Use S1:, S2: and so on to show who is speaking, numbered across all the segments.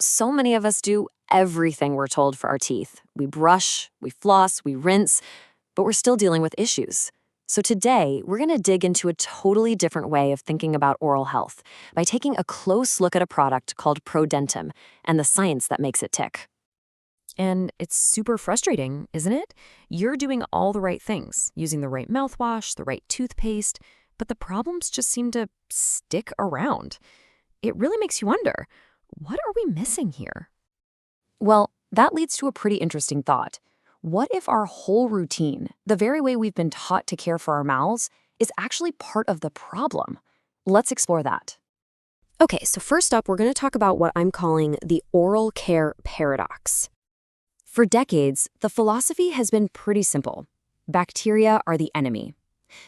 S1: So many of us do everything we're told for our teeth. We brush, we floss, we rinse, but we're still dealing with issues. So today, we're going to dig into a totally different way of thinking about oral health by taking a close look at a product called ProDentim and the science that makes it tick.
S2: And it's super frustrating, isn't it? You're doing all the right things, using the right mouthwash, the right toothpaste, but the problems just seem to stick around. It really makes you wonder, what are we missing here?
S1: Well, that leads to a pretty interesting thought. What if our whole routine, the very way we've been taught to care for our mouths, is actually part of the problem? Let's explore that.
S3: Okay, so first up, we're going to talk about what I'm calling the oral care paradox. For decades, the philosophy has been pretty simple. Bacteria are the enemy.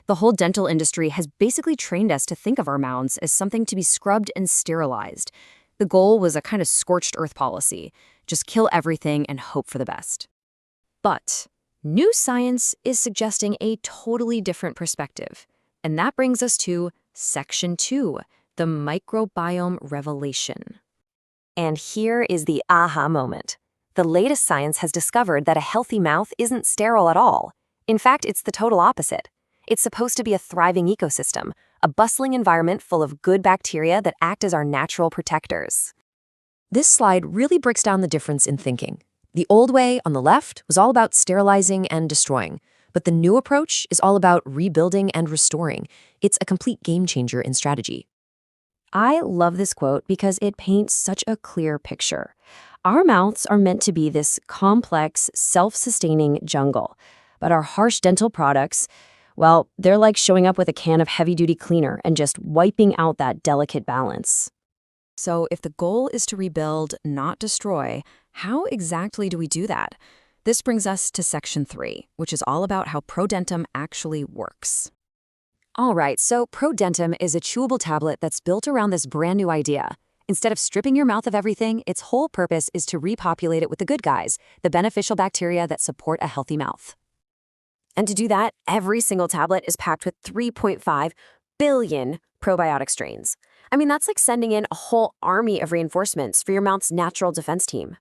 S3: The whole dental industry has basically trained us to think of our mouths as something to be scrubbed and sterilized. The goal was a kind of scorched earth policy. Just kill everything and hope for the best. But new science is suggesting a totally different perspective. And that brings us to Section 2, the microbiome revelation.
S1: And here is the aha moment. The latest science has discovered that a healthy mouth isn't sterile at all. In fact, it's the total opposite. It's supposed to be a thriving ecosystem, a bustling environment full of good bacteria that act as our natural protectors. This slide really breaks down the difference in thinking. The old way, on the left, was all about sterilizing and destroying, but the new approach is all about rebuilding and restoring. It's a complete game changer in strategy. I love this quote because it paints such a clear picture. Our mouths are meant to be this complex, self-sustaining jungle, but our harsh dental products, well, they're like showing up with a can of heavy-duty cleaner and just wiping out that delicate balance.
S2: So if the goal is to rebuild, not destroy, how exactly do we do that? This brings us to Section 3, which is all about how ProDentim actually works.
S1: All right, so ProDentim is a chewable tablet that's built around this brand new idea. Instead of stripping your mouth of everything, its whole purpose is to repopulate it with the good guys, the beneficial bacteria that support a healthy mouth. And to do that, every single tablet is packed with 3.5 billion probiotic strains. I mean, that's like sending in a whole army of reinforcements for your mouth's natural defense team.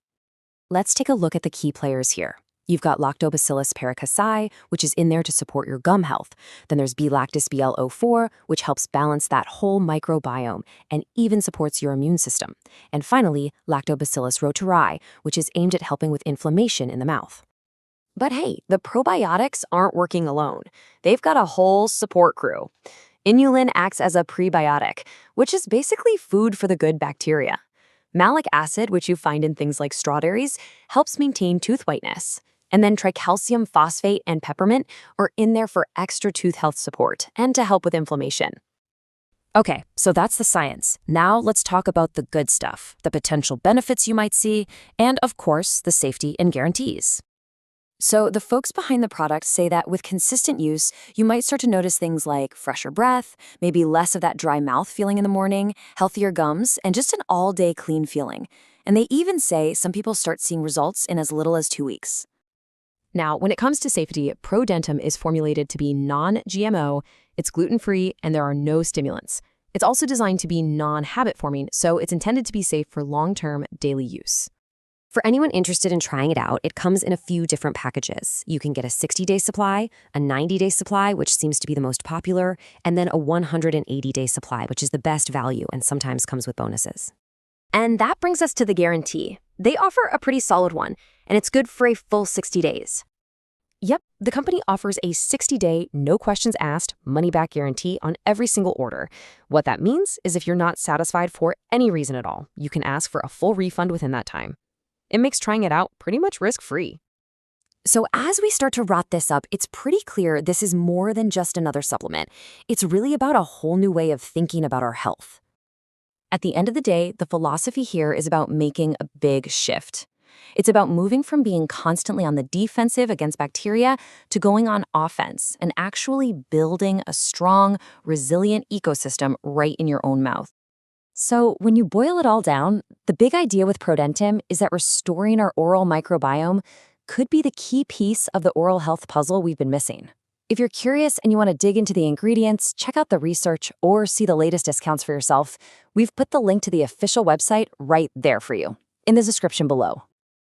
S1: Let's take a look at the key players here. You've got Lactobacillus paracasi, which is in there to support your gum health. Then there's B-lactis BL04, which helps balance that whole microbiome and even supports your immune system. And finally, Lactobacillus rotari, which is aimed at helping with inflammation in the mouth. But hey, the probiotics aren't working alone. They've got a whole support crew. Inulin acts as a prebiotic, which is basically food for the good bacteria. Malic acid, which you find in things like strawberries, helps maintain tooth whiteness. And then tricalcium phosphate and peppermint are in there for extra tooth health support and to help with inflammation. Okay, so that's the science. Now let's talk about the good stuff, the potential benefits you might see, and of course, the safety and guarantees. So the folks behind the product say that with consistent use, you might start to notice things like fresher breath, maybe less of that dry mouth feeling in the morning, healthier gums, and just an all-day clean feeling. And they even say some people start seeing results in as little as 2 weeks. Now, when it comes to safety, ProDentim is formulated to be non-GMO, it's gluten-free, and there are no stimulants. It's also designed to be non-habit-forming, so it's intended to be safe for long-term daily use. For anyone interested in trying it out, it comes in a few different packages. You can get a 60-day supply, a 90-day supply, which seems to be the most popular, and then a 180-day supply, which is the best value and sometimes comes with bonuses. And that brings us to the guarantee. They offer a pretty solid one, and it's good for a full 60 days. Yep, the company offers a 60-day, no questions asked, money-back guarantee on every single order. What that means is if you're not satisfied for any reason at all, you can ask for a full refund within that time. It makes trying it out pretty much risk-free. So as we start to wrap this up, it's pretty clear this is more than just another supplement. It's really about a whole new way of thinking about our health. At the end of the day, the philosophy here is about making a big shift. It's about moving from being constantly on the defensive against bacteria to going on offense and actually building a strong, resilient ecosystem right in your own mouth. So when you boil it all down, the big idea with ProDentim is that restoring our oral microbiome could be the key piece of the oral health puzzle we've been missing. If you're curious and you want to dig into the ingredients, check out the research, or see the latest discounts for yourself, we've put the link to the official website right there for you in the description below.